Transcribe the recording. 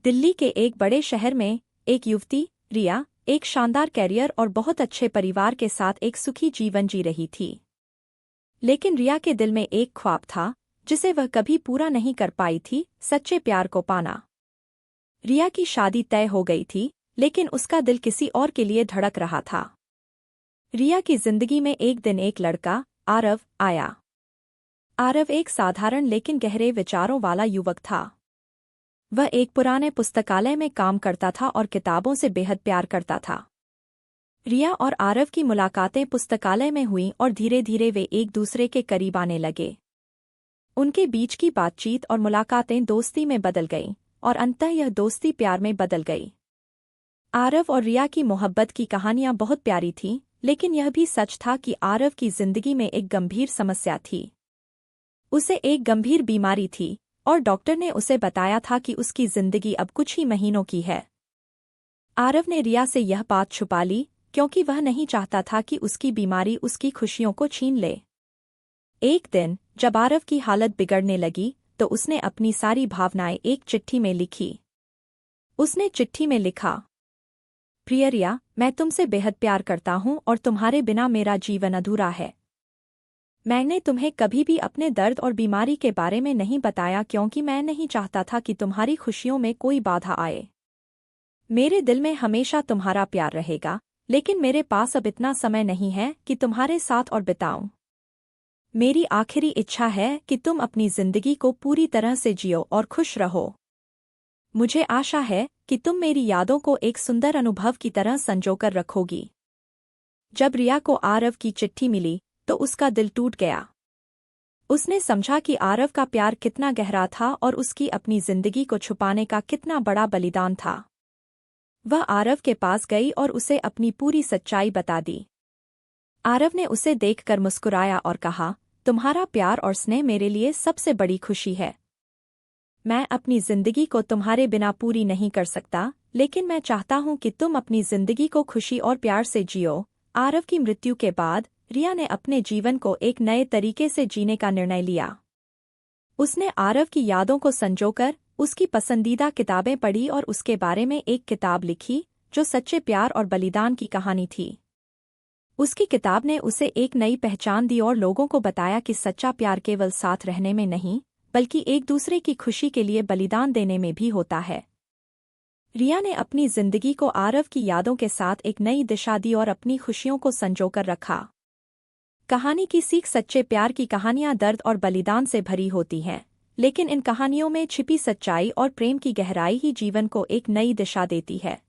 दिल्ली के एक बड़े शहर में एक युवती रिया एक शानदार कैरियर और बहुत अच्छे परिवार के साथ एक सुखी जीवन जी रही थी। लेकिन रिया के दिल में एक ख्वाब था जिसे वह कभी पूरा नहीं कर पाई थी, सच्चे प्यार को पाना। रिया की शादी तय हो गई थी, लेकिन उसका दिल किसी और के लिए धड़क रहा था। रिया की जिंदगी में एक दिन एक लड़का आरव आया। आरव एक साधारण लेकिन गहरे विचारों वाला युवक था। वह एक पुराने पुस्तकालय में काम करता था और किताबों से बेहद प्यार करता था। रिया और आरव की मुलाकातें पुस्तकालय में हुईं और धीरे धीरे वे एक दूसरे के करीब आने लगे। उनके बीच की बातचीत और मुलाकातें दोस्ती में बदल गईं और अंततः यह दोस्ती प्यार में बदल गई। आरव और रिया की मोहब्बत की कहानियां बहुत प्यारी थीं, लेकिन यह भी सच था कि आरव की जिंदगी में एक गंभीर समस्या थी। उसे एक गंभीर बीमारी थी और डॉक्टर ने उसे बताया था कि उसकी जिंदगी अब कुछ ही महीनों की है। आरव ने रिया से यह बात छुपा ली क्योंकि वह नहीं चाहता था कि उसकी बीमारी उसकी खुशियों को छीन ले। एक दिन जब आरव की हालत बिगड़ने लगी तो उसने अपनी सारी भावनाएं एक चिट्ठी में लिखी। उसने चिट्ठी में लिखा, प्रिय रिया, मैं तुमसे बेहद प्यार करता हूं और तुम्हारे बिना मेरा जीवन अधूरा है। मैंने तुम्हें कभी भी अपने दर्द और बीमारी के बारे में नहीं बताया क्योंकि मैं नहीं चाहता था कि तुम्हारी खुशियों में कोई बाधा आए। मेरे दिल में हमेशा तुम्हारा प्यार रहेगा, लेकिन मेरे पास अब इतना समय नहीं है कि तुम्हारे साथ और बिताऊं। मेरी आखिरी इच्छा है कि तुम अपनी जिंदगी को पूरी तरह से जियो और खुश रहो। मुझे आशा है कि तुम मेरी यादों को एक सुंदर अनुभव की तरह संजोकर रखोगी। जब रिया को आरव की चिट्ठी मिली तो उसका दिल टूट गया। उसने समझा कि आरव का प्यार कितना गहरा था और उसकी अपनी जिंदगी को छुपाने का कितना बड़ा बलिदान था। वह आरव के पास गई और उसे अपनी पूरी सच्चाई बता दी। आरव ने उसे देखकर मुस्कुराया और कहा, तुम्हारा प्यार और स्नेह मेरे लिए सबसे बड़ी खुशी है। मैं अपनी जिंदगी को तुम्हारे बिना पूरी नहीं कर सकता, लेकिन मैं चाहता हूं कि तुम अपनी जिंदगी को खुशी और प्यार से जियो। आरव की मृत्यु के बाद रिया ने अपने जीवन को एक नए तरीके से जीने का निर्णय लिया। उसने आरव की यादों को संजोकर उसकी पसंदीदा किताबें पढ़ी और उसके बारे में एक किताब लिखी जो सच्चे प्यार और बलिदान की कहानी थी। उसकी किताब ने उसे एक नई पहचान दी और लोगों को बताया कि सच्चा प्यार केवल साथ रहने में नहीं, बल्कि एक दूसरे की खुशी के लिए बलिदान देने में भी होता है। रिया ने अपनी जिंदगी को आरव की यादों के साथ एक नई दिशा दी और अपनी खुशियों को संजोकर रखा। कहानी की सीख, सच्चे प्यार की कहानियां दर्द और बलिदान से भरी होती हैं, लेकिन इन कहानियों में छिपी सच्चाई और प्रेम की गहराई ही जीवन को एक नई दिशा देती है।